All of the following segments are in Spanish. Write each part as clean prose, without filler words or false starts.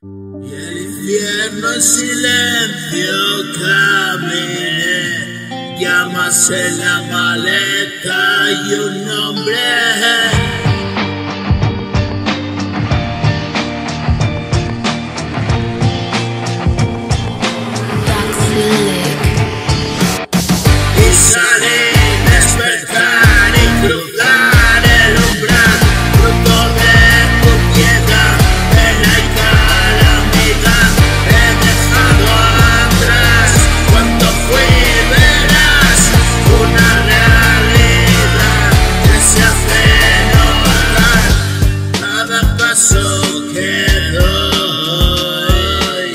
Y el infierno en silencio caminé, llamas en la maleta y un nombre. Y salí, despertar y cruzar el umbral, fruto de tu piedad, pena y calamidad. He dejado atrás cuando fui, verás, una realidad que se hace notar. Cada paso que doy,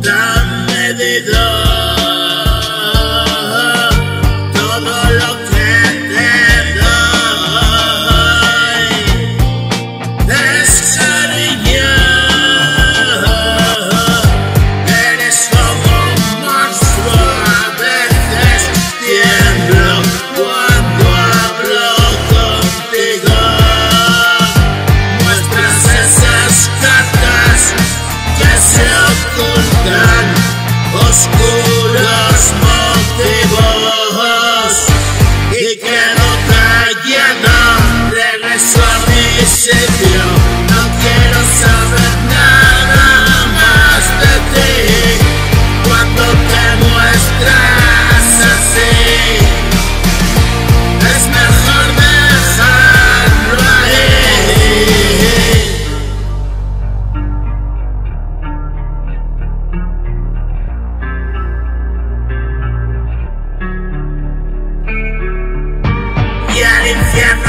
tan medido. Oscuros motivos y quedo callado, regreso a mi sitio. No quiero saber nada más de ti cuando te muestras así. Es mejor dejarlo ahí.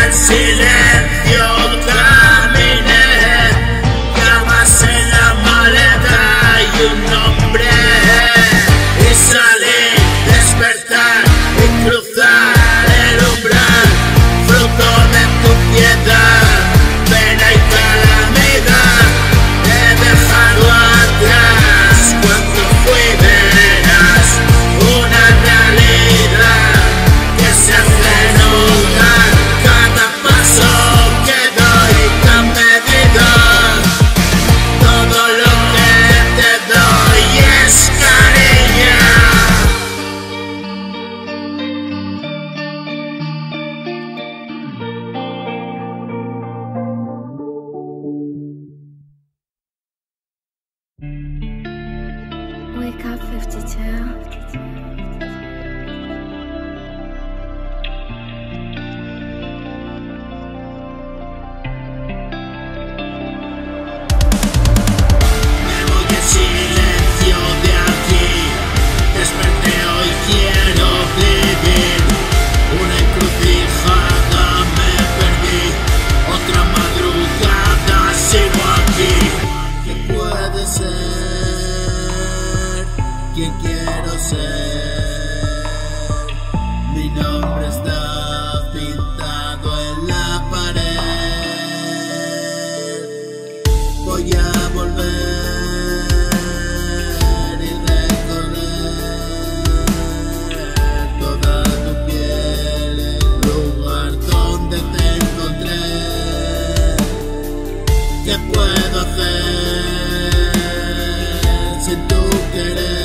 En silencio caminé, llamas en la maleta y un nombre. Y salí, despertar y cruzar el umbral, fruto de tu piedad, pena y calamidad. He dejado atrás cuando fui, verás, una realidad que se hace notar. Cada paso que doy tan medido, todo lo que te doy es cariño. Wake up 52. ¿Quién quiero ser? Mi nombre está pintado en la pared. Voy a volver y recorrer toda tu piel, el lugar donde te encontré. ¿Qué puedo hacer sin tu querer?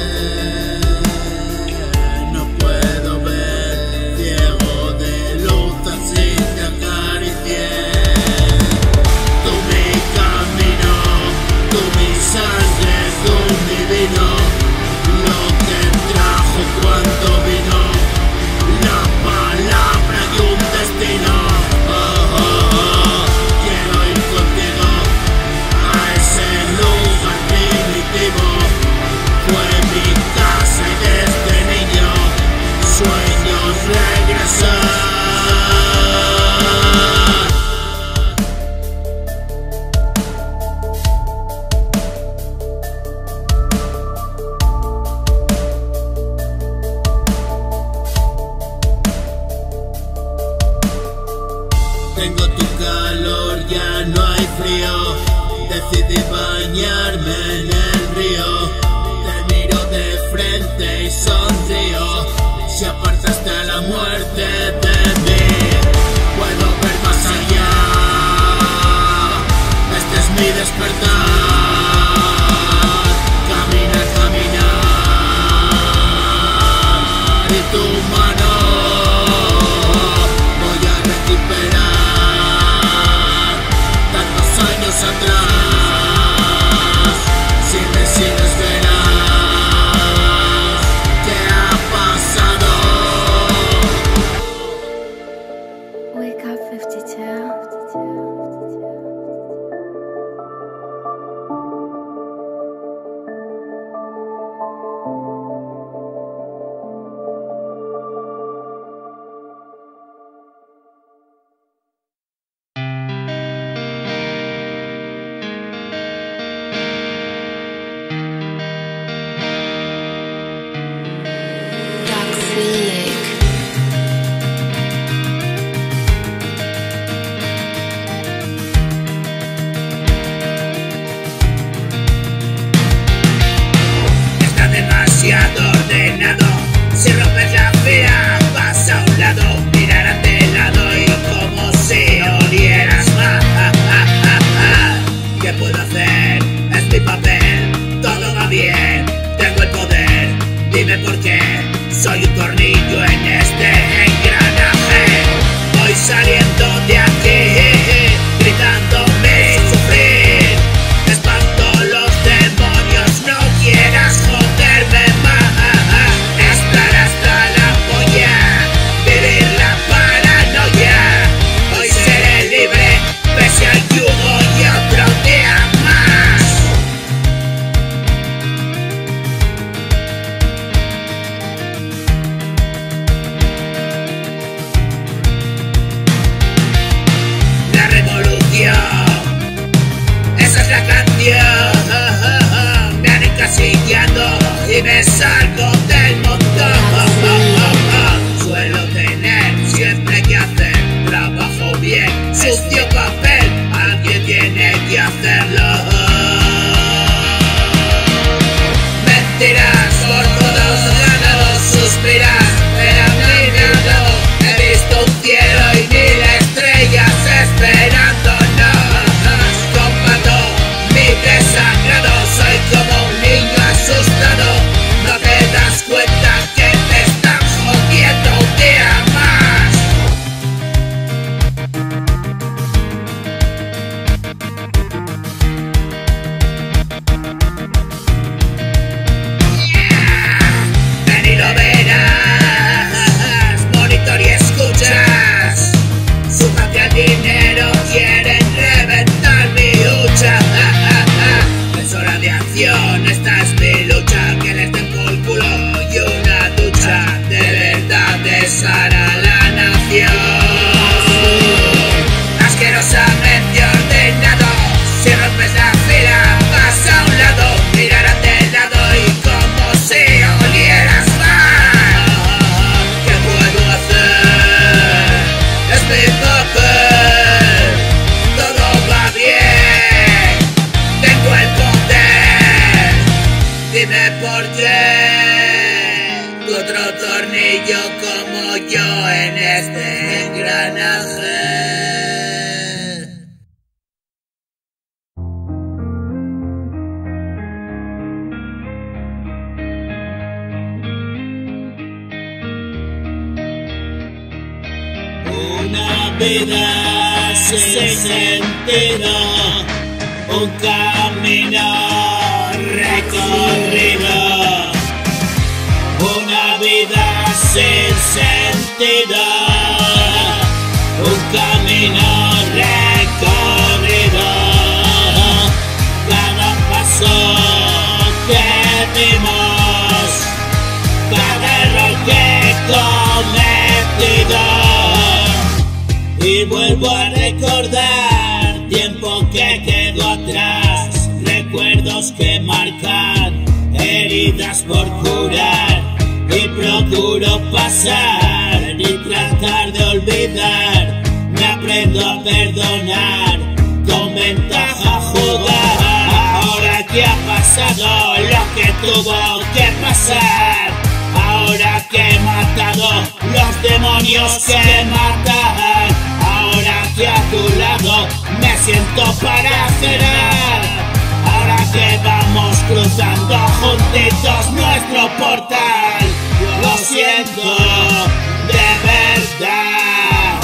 Tengo tu calor, ya no hay frío. Decidí bañarme en el río. Te miro de frente y sonrío. Si apartaste a la muerte de mí, puedo ver más allá. Este es mi despertar. hacer, es mi papel, todo va bien, tengo el poder, dime por qué, soy un tornillo en este engranaje, voy saliendo de aquí, gritándome sufrir, espanto los demonios, no quieras joderme más, estar hasta la polla, vivir la paranoia, hoy seré libre, pese al yugo y otro día más. La revolución, esa es la canción, me han encasillado y me salgo del montón. Suelo tener siempre que hacer trabajo bien, sucio papel, alguien tiene que hacerlo. Mentiras por todos lados, suspiras, pero a mi lado he visto un cielo y 1000 estrellas esperándonos. Combato mi desagrado, soy como un niño asustado, no te das cuenta que te están jodiendo un día más. Ven y lo verás, monitor y escuchas, suban que el dinero quieren reventar mi hucha. Es hora de acción, esta es mi lucha, que les den por culo y una ducha, de verdad deshará la nación. Asquerosamente ordenado, si rompes la fila vas a un lado, mirarán de lado y como si olieras mal. ¿Qué puedo hacer? Es mi papel, todo va bien, tengo el poder, dime por qué otro tornillo como yo en este engranaje. Una vida sin sentido, un camino recorrido. Una vida sin sentido, un camino recorrido. Cada paso que dimos, cada error que he cometido. Y vuelvo a recordar tiempo que quedó atrás, recuerdos que marcan, heridas por curar. Y procuro pasar y tratar de olvidar, me aprendo a perdonar, con ventaja jugar. Ahora que ha pasado lo que tuvo que pasar, ahora que he matado los demonios que matan, ahora que a tu lado me siento para cenar, ahora que vamos cruzando juntitos nuestro portal, lo siento de verdad.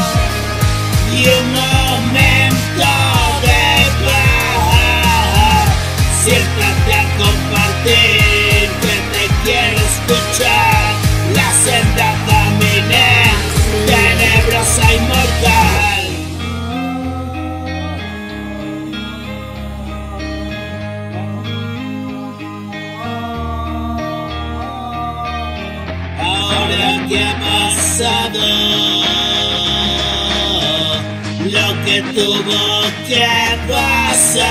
Y un momento de paz, siéntate a compartir, que te quiero escuchar. La senda caminé, tenebrosa y mortal. Ahora que ha pasado lo que tuvo que pasar,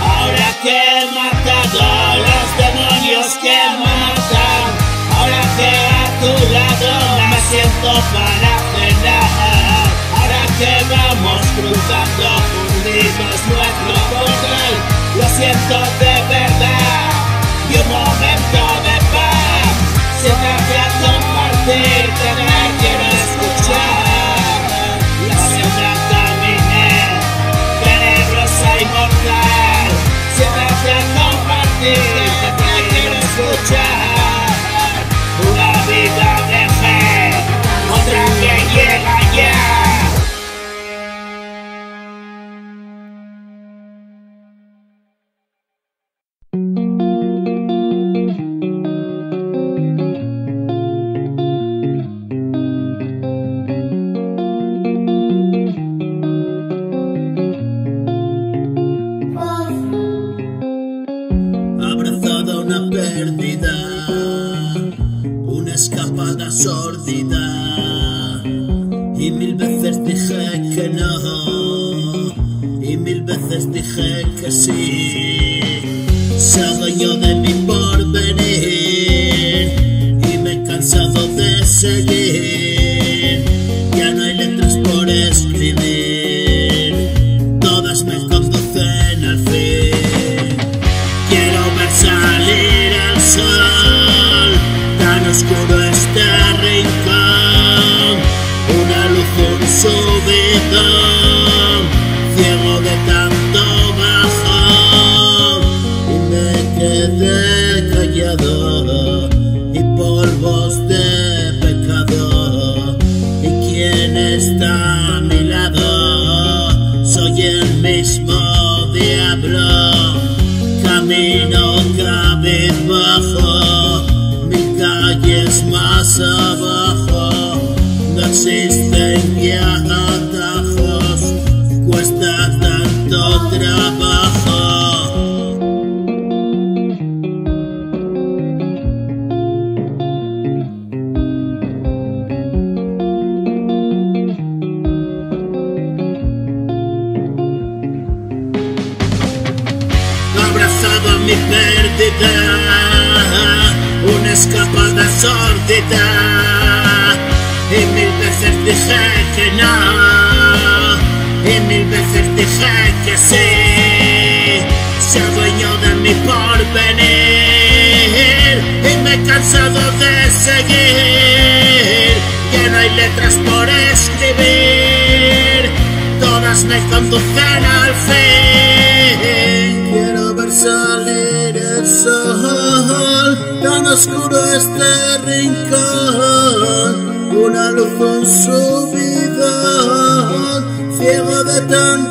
ahora que he matado los demonios que matan, ahora que a tu lado me siento para cenar, ahora que vamos cruzando juntitos nuestro portal, lo siento de verdad. Y un momento de paz, siéntate a compartir, que me quiero escuchar. La senda caminé, tenebrosa y mortal. perdida, una escapada sórdida. Y mil veces dije que no, y mil veces dije que sí. Se adueñó de mi porvenir y me he cansado de seguir. Ya no hay letras por escribir, todas me conducen al fin. Quiero ver salir el sol, tan oscuro este rincón, una luz, un subidón, ciego de tanto bajón. Y me quedé callado y polvos de pecado. ¿Y quién está a mi lado? Soy el mismo diablo. Camino cabizbajo, mil calles más abajo. No existen ya atajos, cuesta tanto trabajo. Abrazado a mi pérdida, una escapada sórdida. Y mil veces dije que no, y mil veces dije que sí. Se adueñó de mi porvenir y me he cansado de seguir. Ya no hay letras por escribir, todas me conducen al fin. Quiero ver salir el sol, tan oscuro este rincón, una luz, un subidón, ciego de tanto